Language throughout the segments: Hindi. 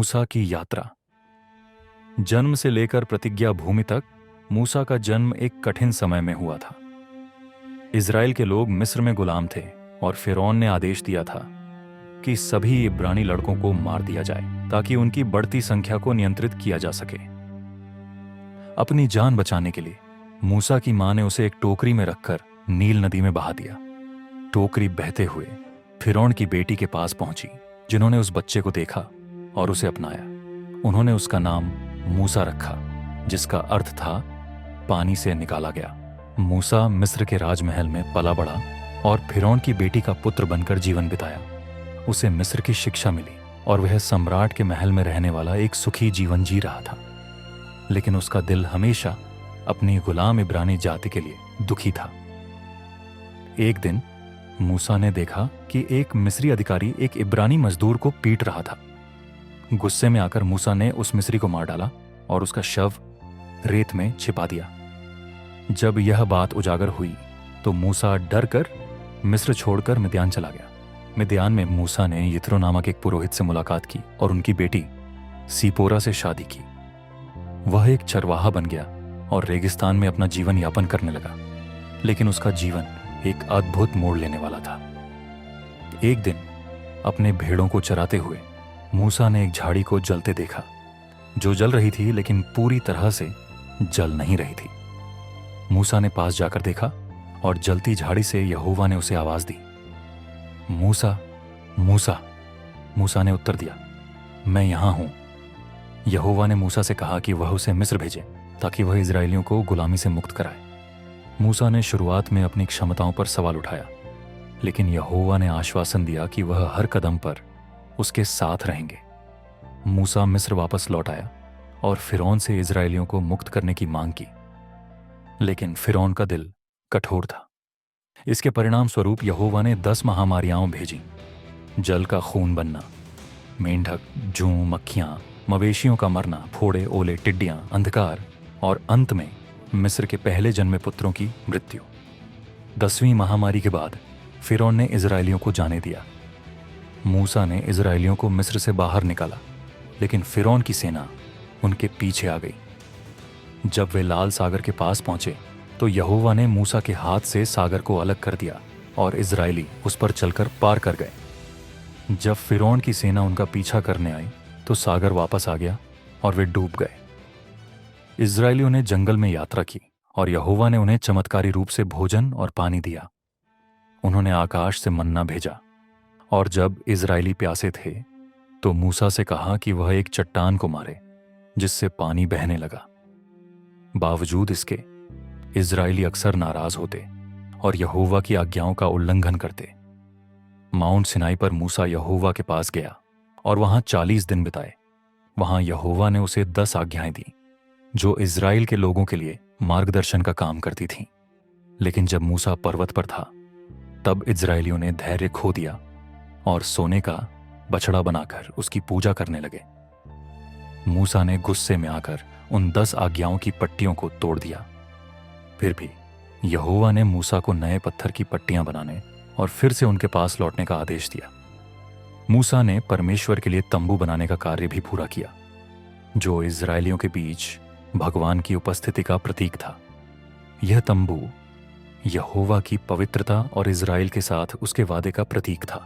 मूसा की यात्रा। जन्म से लेकर प्रतिज्ञा भूमि तक मूसा का जन्म एक कठिन समय में हुआ था। इज़राइल के लोग मिस्र में गुलाम थे और फिरौन ने आदेश दिया था कि सभी इब्रानी लड़कों को मार दिया जाए ताकि उनकी बढ़ती संख्या को नियंत्रित किया जा सके। अपनी जान बचाने के लिए मूसा की मां ने उसे एक टोकरी में रखकर नील नदी में बहा दिया। टोकरी बहते हुए फिरौन की बेटी के पास पहुंची, जिन्होंने उस बच्चे को देखा और उसे अपनाया। उन्होंने उसका नाम मूसा रखा, जिसका अर्थ था पानी से निकाला गया। मूसा मिस्र के राजमहल में पला बढ़ा और फिरौन की बेटी का पुत्र बनकर जीवन बिताया। उसे मिस्र की शिक्षा मिली और वह सम्राट के महल में रहने वाला एक सुखी जीवन जी रहा था। लेकिन उसका दिल हमेशा अपनी गुलाम इब्रानी जाति के लिए दुखी था। एक दिन मूसा ने देखा कि एक मिस्री अधिकारी एक इब्रानी मजदूर को पीट रहा था। गुस्से में आकर मूसा ने उस मिस्री को मार डाला और उसका शव रेत में छिपा दिया। जब यह बात उजागर हुई तो मूसा डर कर मिस्र छोड़कर मिद्यान चला गया। मिद्यान में मूसा ने यित्रो नामक एक पुरोहित से मुलाकात की और उनकी बेटी सिपोरा से शादी की। वह एक चरवाहा बन गया और रेगिस्तान में अपना जीवन यापन करने लगा। लेकिन उसका जीवन एक अद्भुत मोड़ लेने वाला था। एक दिन अपने भेड़ों को चराते हुए मूसा ने एक झाड़ी को जलते देखा, जो जल रही थी लेकिन पूरी तरह से जल नहीं रही थी। मूसा ने पास जाकर देखा और जलती झाड़ी से यहोवा ने उसे आवाज दी, मूसा, मूसा। मूसा ने उत्तर दिया, मैं यहां हूं। यहोवा ने मूसा से कहा कि वह उसे मिस्र भेजे ताकि वह इजरायलियों को गुलामी से मुक्त कराए। मूसा ने शुरुआत में अपनी क्षमताओं पर सवाल उठाया, लेकिन यहोवा ने आश्वासन दिया कि वह हर कदम पर उसके साथ रहेंगे। मूसा मिस्र वापस लौट आया और फिरौन से इजरायलियों को मुक्त करने की मांग की। लेकिन फिरौन का दिल कठोर था। इसके परिणाम स्वरूप यहोवा ने 10 महामारियां भेजी। जल का खून बनना, मेंढक, जूं, मक्खियां, मवेशियों का मरना, फोड़े, ओले, टिड्डियां, अंधकार और अंत में मिस्र के पहले जन्मे पुत्रों की मृत्यु। 10वीं महामारी के बाद फिरौन ने इजरायलियों को जाने दिया। मूसा ने इजरायलियों को मिस्र से बाहर निकाला, लेकिन फिरौन की सेना उनके पीछे आ गई। जब वे लाल सागर के पास पहुंचे तो यहोवा ने मूसा के हाथ से सागर को अलग कर दिया और इजरायली उस पर चलकर पार कर गए। जब फिरौन की सेना उनका पीछा करने आई तो सागर वापस आ गया और वे डूब गए। इजरायलियों ने जंगल में यात्रा की और यहोवा ने उन्हें चमत्कारी रूप से भोजन और पानी दिया। उन्होंने आकाश से मन्ना भेजा और जब इजरायली प्यासे थे तो मूसा से कहा कि वह एक चट्टान को मारे, जिससे पानी बहने लगा। बावजूद इसके इजरायली अक्सर नाराज होते और यहोवा की आज्ञाओं का उल्लंघन करते। माउंट सिनाई पर मूसा यहोवा के पास गया और वहां 40 दिन बिताए। वहां यहोवा ने उसे 10 आज्ञाएं दी, जो इजराइल के लोगों के लिए मार्गदर्शन का काम करती थीं। लेकिन जब मूसा पर्वत पर था तब इजरायलियों ने धैर्य खो दिया और सोने का बछड़ा बनाकर उसकी पूजा करने लगे। मूसा ने गुस्से में आकर उन 10 आज्ञाओं की पट्टियों को तोड़ दिया। फिर भी यहोवा ने मूसा को नए पत्थर की पट्टियां बनाने और फिर से उनके पास लौटने का आदेश दिया। मूसा ने परमेश्वर के लिए तंबू बनाने का कार्य भी पूरा किया, जो इजरायलियों के बीच भगवान की उपस्थिति का प्रतीक था। यह तंबू यहोवा की पवित्रता और इजराइल के साथ उसके वादे का प्रतीक था।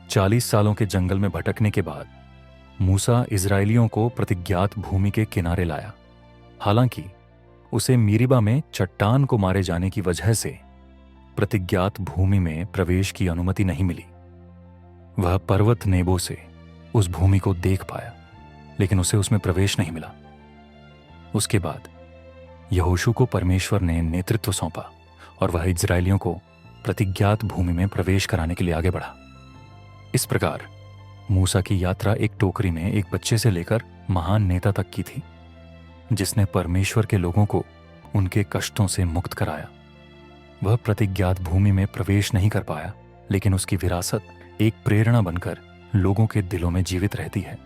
40 सालों के जंगल में भटकने के बाद मूसा इजरायलियों को प्रतिज्ञात भूमि के किनारे लाया। हालांकि उसे मीरिबा में चट्टान को मारे जाने की वजह से प्रतिज्ञात भूमि में प्रवेश की अनुमति नहीं मिली। वह पर्वत नेबो से उस भूमि को देख पाया, लेकिन उसे उसमें प्रवेश नहीं मिला। उसके बाद यहोशू को परमेश्वर ने नेतृत्व सौंपा और वह इजरायलियों को प्रतिज्ञात भूमि में प्रवेश कराने के लिए आगे बढ़ा। इस प्रकार मूसा की यात्रा एक टोकरी में एक बच्चे से लेकर महान नेता तक की थी, जिसने परमेश्वर के लोगों को उनके कष्टों से मुक्त कराया। वह प्रतिज्ञात भूमि में प्रवेश नहीं कर पाया, लेकिन उसकी विरासत एक प्रेरणा बनकर लोगों के दिलों में जीवित रहती है।